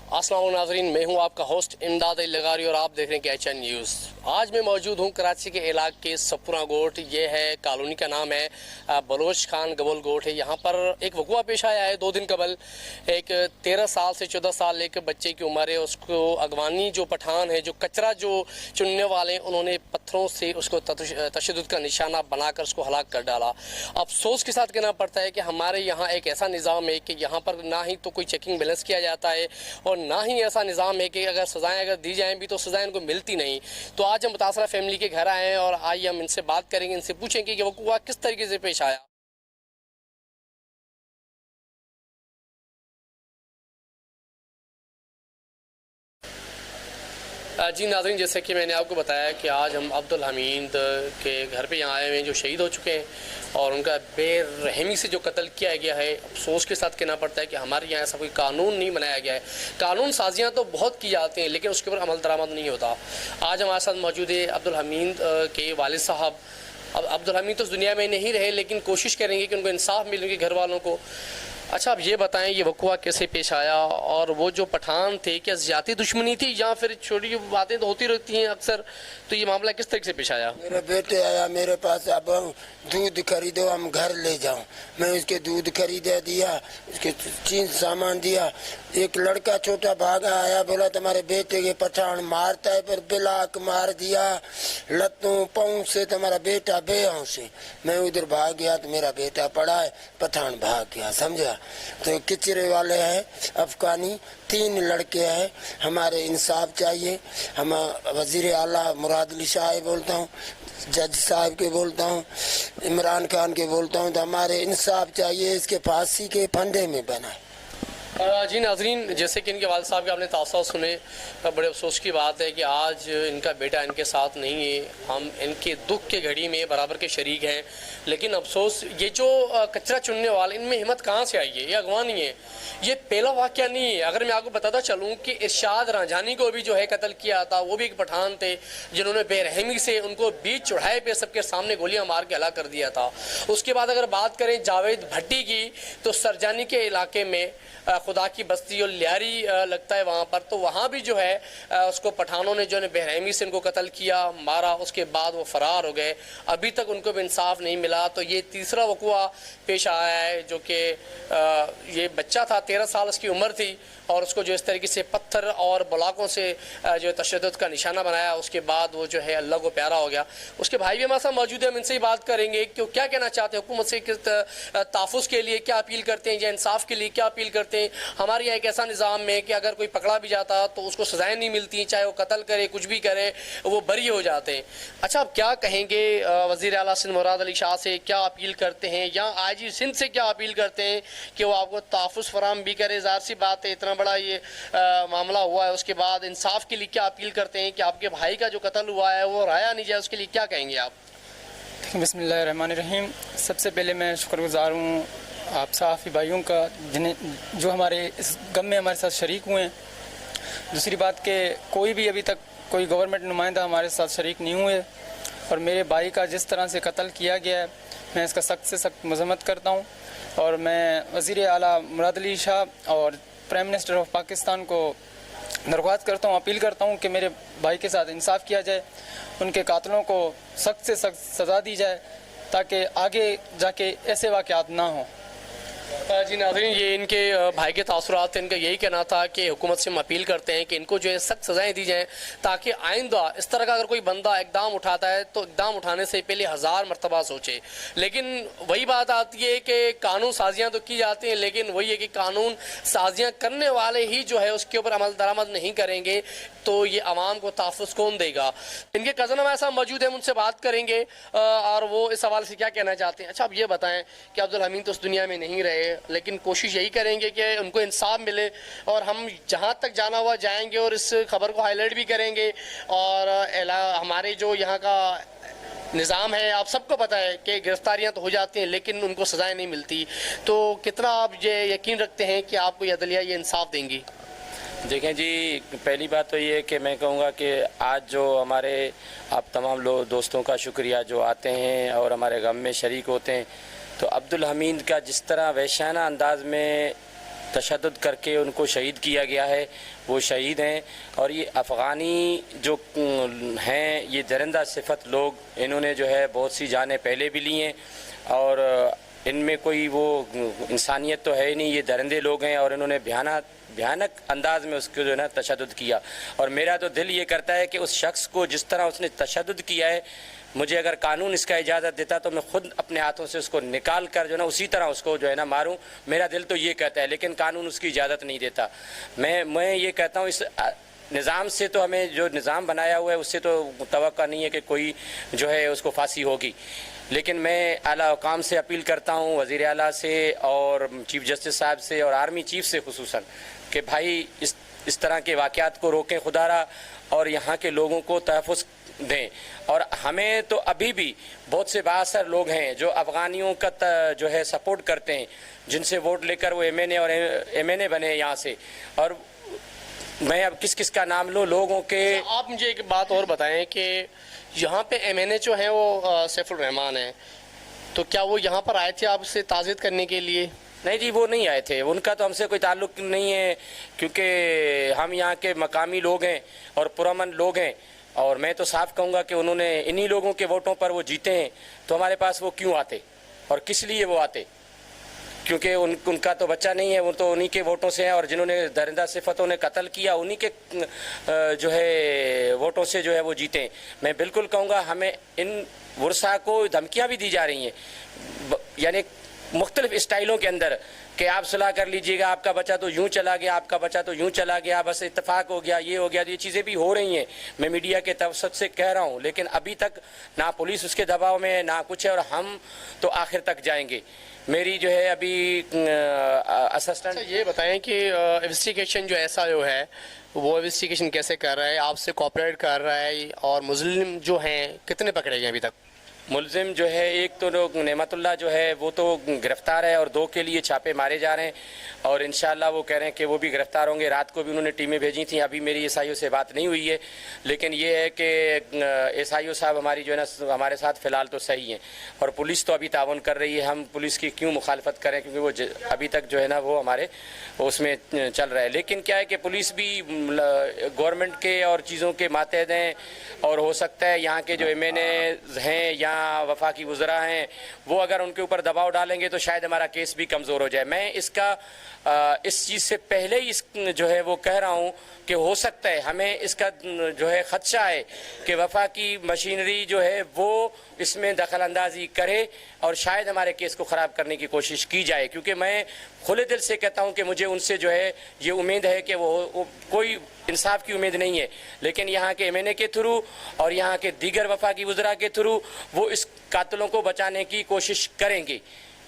अस्सलाम वालेकुम नाज़रीन, मैं हूं आपका होस्ट इमदाद लगारी और आप देख रहे हैं KHN न्यूज़। आज मैं मौजूद हूं कराची के इलाके सपुरा गोट। ये है कॉलोनी का नाम है बलोच खान गबोल गोट है। यहाँ पर एक वक़ुआ पेश आया है 2 दिन कबल। एक 13 साल से 14 साल एक बच्चे की उम्र है, उसको अगवानी जो पठान है, जो कचरा जो चुनने वाले हैं, उन्होंने पत्थरों से उसको तशद्दुद का निशाना बनाकर उसको हलाक कर डाला। अफसोस के साथ कहना पड़ता है कि हमारे यहाँ एक ऐसा निज़ाम है कि यहाँ पर ना ही तो कोई चेकिंग बैलेंस किया जाता है और ना ही ऐसा निज़ाम है कि अगर सज़ाएं अगर दी जाएं भी तो सज़ाएं उनको मिलती नहीं। तो आज हम मुतासरा फैमिली के घर आए हैं और आइए हम इनसे बात करेंगे, इनसे पूछेंगे कि वक़ुआ किस तरीके से पेश आया। जी नाज़रीन, जैसे कि मैंने आपको बताया कि आज हम अब्दुल हमीद के घर पे यहाँ आए हुए हैं जो शहीद हो चुके हैं और उनका बेरहमी से जो कत्ल किया गया है। अफसोस के साथ कहना पड़ता है कि हमारे यहाँ ऐसा कोई कानून नहीं बनाया गया है। कानून साजियाँ तो बहुत की जाती हैं लेकिन उसके ऊपर अमल दरामद नहीं होता। आज हमारे साथ मौजूद है अब्दुल हमीद के वालिद साहब। अब अब्दुल हमीद तो दुनिया में नहीं रहे लेकिन कोशिश करेंगे कि उनको इंसाफ मिले उनके घर वालों को। अच्छा, आप ये बताएं ये वक़ुआ कैसे पेश आया और वो जो पठान थे क्या ज़्यादा दुश्मनी थी या फिर छोटी बातें तो होती रहती हैं अक्सर, तो ये मामला किस तरीके से पेश आया? मेरा बेटे आया मेरे पास, अब दूध खरीदो हम घर ले जाओ। मैं उसके दूध खरीदे दिया, उसके चीज सामान दिया। एक लड़का छोटा भागा आया, बोला तुम्हारे बेटे के पठान मारता है, पर बिलाक मार दिया लत्तों पाँव से, तुम्हारा बेटा बेहोश है। मैं उधर भाग गया तो मेरा बेटा पड़ा है, पठान भाग गया, समझा। तो किचरे वाले हैं अफगानी, 3 लड़के हैं। हमारे इंसाफ चाहिए। हम वजीर आला मुराद अली शाह बोलता हूँ, जज साहब के बोलता हूँ, इमरान खान के बोलता हूँ, तो हमारे इंसाफ चाहिए। इसके फांसी के फंदे में बनाए। जी नाज़रीन, जैसे कि इनके वालिद साहब के आपने तासुर सुने, बड़े अफसोस की बात है कि आज इनका बेटा इनके साथ नहीं है। हम इनके दुख के घड़ी में बराबर के शरीक हैं लेकिन अफसोस ये जो कचरा चुनने वाले, इनमें हिम्मत कहाँ से आई है? ये अगवानी है, ये पहला वाक़या नहीं है। अगर मैं आपको बताता चलूँ कि इरशाद रांझानी को भी जो है कत्ल किया था, वो भी एक पठान थे जिन्होंने बेरहमी से उनको बीच चढ़ाए पे सबके सामने गोलियाँ मार के हलाक कर दिया था। उसके बाद अगर बात करें जावेद भट्टी की, तो सरजानी के इलाके में खुदा की बस्ती और लियारी लगता है वहाँ पर, तो वहाँ भी जो है उसको पठानों ने जो है बेरहमी से उनको कत्ल किया, मारा। उसके बाद वो फ़रार हो गए, अभी तक उनको भी इंसाफ नहीं मिला। तो ये तीसरा वक़ुआ पेश आया है जो कि ये बच्चा था, 13 साल उसकी उम्र थी और उसको जो इस तरीके से पत्थर और ब्लाकों से जो तशद्दुद का निशाना बनाया, उसके बाद वो जो है अल्लाह को प्यारा हो गया। उसके भाई भी हमारे साथ मौजूद है, हम इनसे ही बात करेंगे कि वो क्या कहना चाहते हैं, हुकूमत से किस तहफ़्फ़ुज़ के लिए क्या अपील करते हैं या इंसाफ के लिए क्या अपील करते हैं। हमारे यहाँ एक ऐसा निज़ाम है कि अगर कोई पकड़ा भी जाता तो उसको सज़ाएँ नहीं मिलती, चाहे वो कत्ल करे कुछ भी करे वो बरी हो जाते हैं। अच्छा, आप क्या कहेंगे वज़ीर आला सिंध मुराद अली शाह से क्या अपील करते हैं या IG सिंध से क्या अपील करते हैं कि वो आपको तहफ़्फ़ुज़ फराहम भी करे? ज़ाहिर सी बात है, इतना बड़ा ये मामला हुआ है, उसके बाद इंसाफ के लिए क्या अपील करते हैं कि आपके भाई का जो कत्ल हुआ है वो राया नहीं जाए, उसके लिए क्या कहेंगे आप? बिस्मिल्लाहिर्रहमानिर्रहीम। सबसे पहले मैं शुक्रगुज़ार हूँ आप सहाफ़ी भाइयों का जिन्हें जो हमारे इस गम में हमारे साथ शरीक हुए हैं। दूसरी बात कि कोई भी अभी तक कोई गवर्नमेंट नुमाइंदा हमारे साथ शरीक नहीं हुए और मेरे भाई का जिस तरह से कत्ल किया गया है मैं इसका सख्त से सख्त मज़म्मत करता हूँ और मैं वज़ीर आला मुराद अली शाह और प्राइम मिनिस्टर ऑफ पाकिस्तान को दरख्वास्त करता हूँ, अपील करता हूँ कि मेरे भाई के साथ इंसाफ किया जाए, उनके कातलों को सख्त से सख्त सज़ा दी जाए ताकि आगे जाके ऐसे वाक़यात ना हों। जी नाज़रीन, ये इनके भाई के तासुरात थे। इनका यही कहना था कि हुकूमत से हम अपील करते हैं कि इनको जो है सख्त सज़ाएँ दी जाएँ ताकि आइंदा इस तरह का अगर कोई बंदा इक़दाम उठाता है तो इक़दाम उठाने से पहले 1000 मरतबा सोचे। लेकिन वही बात आती है कि कानून साजियाँ तो की जाती हैं लेकिन वही है कि कानून साजियाँ करने वाले ही जो है उसके ऊपर अमल दरामद नहीं करेंगे तो ये आवाम को तहफ़्फ़ुज़ कौन देगा। इनके कज़न हमारे साथ मौजूद है, उनसे बात करेंगे और वो इस हवाले से क्या कहना चाहते हैं। अच्छा, आप ये बताएँ कि अब्दुल हमीद तो उस दुनिया में नहीं रहे लेकिन कोशिश यही करेंगे कि उनको इंसाफ मिले और हम जहाँ तक जाना हुआ जाएंगे और इस खबर को हाईलाइट भी करेंगे। और हमारे जो यहाँ का निज़ाम है आप सबको पता है कि गिरफ्तारियाँ तो हो जाती हैं लेकिन उनको सज़ाएँ नहीं मिलती, तो कितना आप ये यकीन रखते हैं कि आपको ये अदलिया ये इंसाफ देंगी? देखें जी, पहली बात तो ये है कि मैं कहूँगा कि आज जो हमारे आप तमाम लोग दोस्तों का शुक्रिया जो आते हैं और हमारे गम में शरीक होते हैं, तो अब्दुल हमीद का जिस तरह वहशाना अंदाज में तशद्दुद करके उनको शहीद किया गया है वो शहीद हैं। और ये अफ़गानी जो हैं ये दरिंदा सिफत लोग, इन्होंने जो है बहुत सी जानें पहले भी ली हैं और इनमें कोई वो इंसानियत तो है ही नहीं, ये दरिंदे लोग हैं और इन्होंने भयानक अंदाज में उसको जो है ना तशद्दुद किया। और मेरा तो दिल ये करता है कि उस शख्स को जिस तरह उसने तशद्दुद किया है, मुझे अगर कानून इसका इजाज़त देता तो मैं खुद अपने हाथों से उसको निकाल कर जो है ना उसी तरह उसको जो है ना मारूं। मेरा दिल तो ये कहता है, लेकिन कानून उसकी इजाज़त नहीं देता। मैं ये कहता हूँ इस निज़ाम से तो हमें जो निज़ाम बनाया हुआ है उससे तो तवक्का नहीं है कि कोई जो है उसको फांसी होगी। लेकिन मैं आला हुकाम से अपील करता हूँ, वज़ीर आला से और चीफ़ जस्टिस साहब से और आर्मी चीफ़ से खुसूसन, कि भाई इस तरह के वाक़यात को रोकें खुदारा और यहाँ के लोगों को तहफ़्फ़ुज़ दें। और हमें तो अभी भी बहुत से बाअसर लोग हैं जो अफ़गानियों का जो है सपोर्ट करते हैं, जिनसे वोट लेकर वो MNA और MNA बने यहाँ से। और मैं अब किस का नाम लूँ लोगों के। आप मुझे एक बात और बताएं कि यहाँ पे MNA जो है वो सैफुर रहमान है, तो क्या वो यहाँ पर आए थे आपसे ताज़ियत करने के लिए? नहीं जी, वो नहीं आए थे, उनका तो हमसे कोई ताल्लुक़ नहीं है, क्योंकि हम यहाँ के मकामी लोग हैं और पुरअमन लोग हैं। और मैं तो साफ कहूँगा कि उन्होंने इन्हीं लोगों के वोटों पर वो जीते हैं, तो हमारे पास वो क्यों आते और किस लिए वो आते? क्योंकि उनका तो बच्चा नहीं है, वो तो उन्हीं के वोटों से हैं और जिन्होंने दरिंदा सिफतों ने कत्ल किया उन्हीं के जो है वोटों से जो है वो जीते हैं। मैं बिल्कुल कहूँगा हमें इन वर्षा को धमकियाँ भी दी जा रही हैं, यानी मुख्तलिफ स्टाइलों के अंदर, कि आप सुलह कर लीजिएगा, आपका बच्चा तो यूँ चला गया, आपका बच्चा तो यूँ चला गया, बस इत्तेफाक हो गया, ये हो गया। ये चीज़ें भी हो रही हैं, मैं मीडिया के तवसत से कह रहा हूँ, लेकिन अभी तक ना पुलिस उसके दबाव में है ना कुछ है, और हम तो आखिर तक जाएंगे। मेरी जो है अभी असिस्टेंट ये बताएं कि इन्वेस्टिगेशन जो ऐसा जो है वो इन्वेस्टिगेशन कैसे कर रहा है, आपसे कोऑपरेट कर रहा है, और मुस्लिम जो हैं कितने पकड़े गए अभी तक? मुलजिम जो है एक तो नेमतुल्लाह जो है वो तो गिरफ़्तार है और 2 के लिए छापे मारे जा रहे हैं और इंशाअल्लाह वो कह रहे हैं कि वो भी गिरफ़्तार होंगे। रात को भी उन्होंने टीमें भेजी थी, अभी मेरी SIO से बात नहीं हुई है, लेकिन ये है कि SIO साहब हमारी जो है ना हमारे साथ फ़िलहाल तो सही हैं और पुलिस तो अभी तावन कर रही है। हम पुलिस की क्यों मुखालफत करें, क्योंकि वो अभी तक जो है ना वो हमारे उसमें चल रहा है। लेकिन क्या है कि पुलिस भी गवर्नमेंट के और चीज़ों के मातहत हैं और हो सकता है यहाँ के जो MNA हैं या वफाकी वज़रा हैं वो अगर उनके ऊपर दबाव डालेंगे तो शायद हमारा केस भी कमज़ोर हो जाए। मैं इस चीज़ से पहले ही जो है वो कह रहा हूँ कि हो सकता है हमें इसका जो है ख़दशा है कि वफाकी मशीनरी जो है वो इसमें दखल अंदाजी करे और शायद हमारे केस को ख़राब करने की कोशिश की जाए, क्योंकि मैं खुले दिल से कहता हूं कि मुझे उनसे जो है ये उम्मीद है कि वो कोई इंसाफ की उम्मीद नहीं है, लेकिन यहाँ के MNA के थ्रू और यहाँ के दीगर वफाकी वज़रा के थ्रू वो इस कातिलों को बचाने की कोशिश करेंगे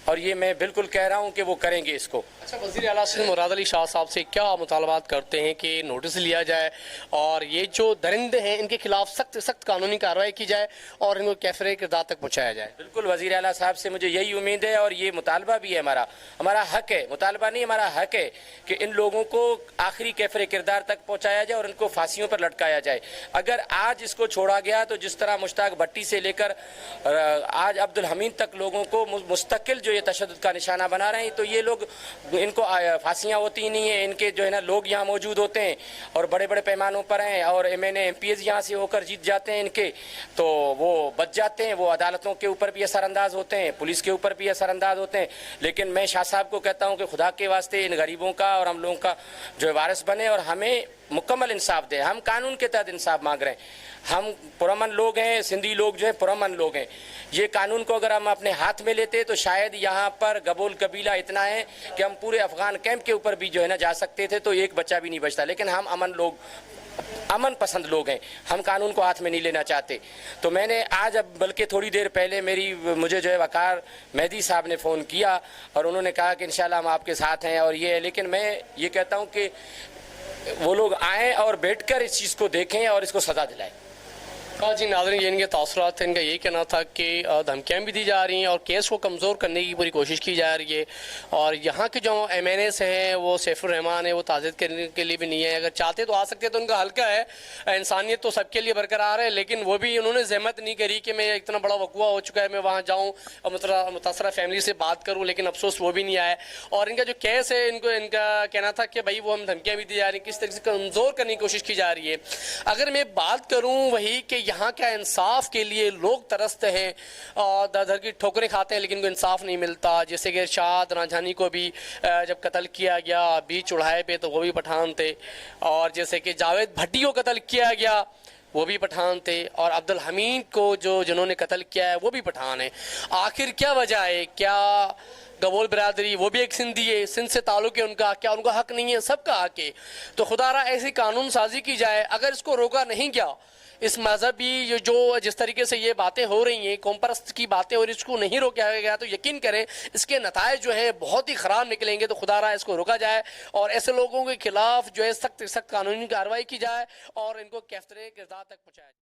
और ये मैं बिल्कुल कह रहा हूँ कि वो करेंगे इसको। अच्छा, वज़ीर आला सिंध मुराद अली शाह साहब से क्या मुतालबात करते हैं कि नोटिस लिया जाए और ये जो दरिंदे हैं इनके खिलाफ सख्त कानूनी कार्रवाई की जाए और इनको कैफरे किरदार तक पहुँचाया जाए? बिल्कुल, वज़ीर आला साहब से मुझे यही उम्मीद है और ये मुतालबा भी है, हमारा हक है, मुतालबा नहीं हमारा हक है कि इन लोगों को आखिरी कैफरे किरदार तक पहुँचाया जाए और इनको फांसियों पर लटकाया जाए। अगर आज इसको छोड़ा गया तो जिस तरह मुश्ताक भट्टी से लेकर आज अब्दुल हमीद तक लोगों को मुस्तकिल जो ये तशद्दुद का निशाना बना रहे हैं, तो ये लोग इनको फांसियाँ होती नहीं है, इनके जो है ना लोग यहाँ मौजूद होते हैं और बड़े बड़े पैमानों पर हैं और MNA MPs यहाँ से होकर जीत जाते हैं इनके, तो वो बच जाते हैं, वो अदालतों के ऊपर भी असरअंदाज होते हैं, पुलिस के ऊपर भी असरअंदाज होते हैं। लेकिन मैं शाह साहब को कहता हूँ कि खुदा के वास्ते इन गरीबों का और हम लोगों का जो है वारिस बने और हमें मुकम्मल इंसाफ दे। हम कानून के तहत इंसाफ मांग रहे हैं, हम पुरअमन लोग हैं, सिंधी लोग जो हैं पुरअमन लोग हैं। ये कानून को अगर हम अपने हाथ में लेते तो शायद यहाँ पर गबोल कबीला इतना है कि हम पूरे अफगान कैंप के ऊपर भी जो है ना जा सकते थे, तो एक बच्चा भी नहीं बचता। लेकिन हम अमन पसंद लोग हैं, हम कानून को हाथ में नहीं लेना चाहते। तो मैंने आज अब बल्कि थोड़ी देर पहले मुझे जो है वकार मेहदी साहब ने फ़ोन किया और उन्होंने कहा कि इंशाल्लाह हम आपके साथ हैं और ये है। लेकिन मैं ये कहता हूँ कि वो लोग आएँ और बैठकर इस चीज़ को देखें और इसको सज़ा दिलाएं। हाँ जी नाज़रीन, ये इनके तासुरात थे। इनका यही कहना था कि धमकियाँ भी दी जा रही हैं और केस को कमज़ोर करने की पूरी कोशिश की जा रही है। और यहाँ के जो MNAs हैं वो सैफुर रहमान है, वो ताज़ियत करने के लिए भी नहीं है। अगर चाहते तो आ सकते तो उनका हल्का है, इंसानियत तो सबके लिए बरकरार है, लेकिन वो भी उन्होंने जहमत नहीं करी कि मैं इतना बड़ा वक़ुआ हो चुका है, मैं वहाँ जाऊँ और मुतासरा फैमिली से बात करूँ, लेकिन अफसोस वो भी नहीं आया। और इनका जो केस है, इनका कहना था कि भाई वो हम धमकियाँ भी दी जा रही हैं, किस तरह से कमज़ोर करने की कोशिश की जा रही है। अगर मैं बात करूँ वही कि यहाँ क्या इंसाफ के लिए लोग तरसते हैं और दर दर की ठोकरें खाते हैं, लेकिन उनको इंसाफ नहीं मिलता। जैसे कि इरशाद रांझानी को भी जब कत्ल किया गया बीच चौराहे पे, तो वो भी पठान थे। और जैसे कि जावेद भट्टी को कत्ल किया गया, वो भी पठान थे। और अब्दुल हमीद को जिन्होंने कत्ल किया है वो भी पठान है। आखिर क्या वजह है? क्या गबोल बिरादरी, वो भी एक सिंधी है, सिंध से ताल्लुक है उनका, क्या उनका हक नहीं है? सबका हक है। तो खुदारा ऐसी कानून साजी की जाए। अगर इसको रोका नहीं गया, इस मजहबी जो जिस तरीके से ये बातें हो रही हैं, कौम परस्त की बातें और इसको नहीं रोका गया, तो यकीन करें इसके नताए जो है बहुत ही ख़राब निकलेंगे। तो खुदारा इसको रोका जाए और ऐसे लोगों के खिलाफ जो है सख्त कानूनी कार्रवाई की जाए और इनको कैफरे किरदार तक पहुँचाया जाए।